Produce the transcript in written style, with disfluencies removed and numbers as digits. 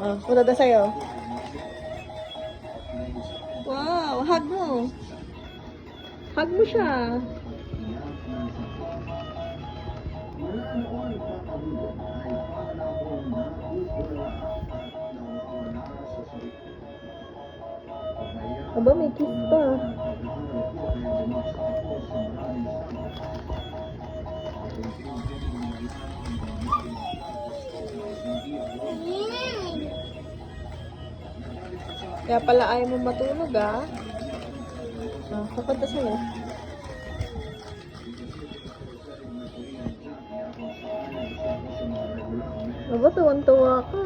Oh, punta na sa'yo. Wow, hug mo. Hug mo siya. Aba, may kiss pa. Kaya pala ayaw mo matulog, ah. Papunta sa'yo. Aba, tuwan-tuwa ka.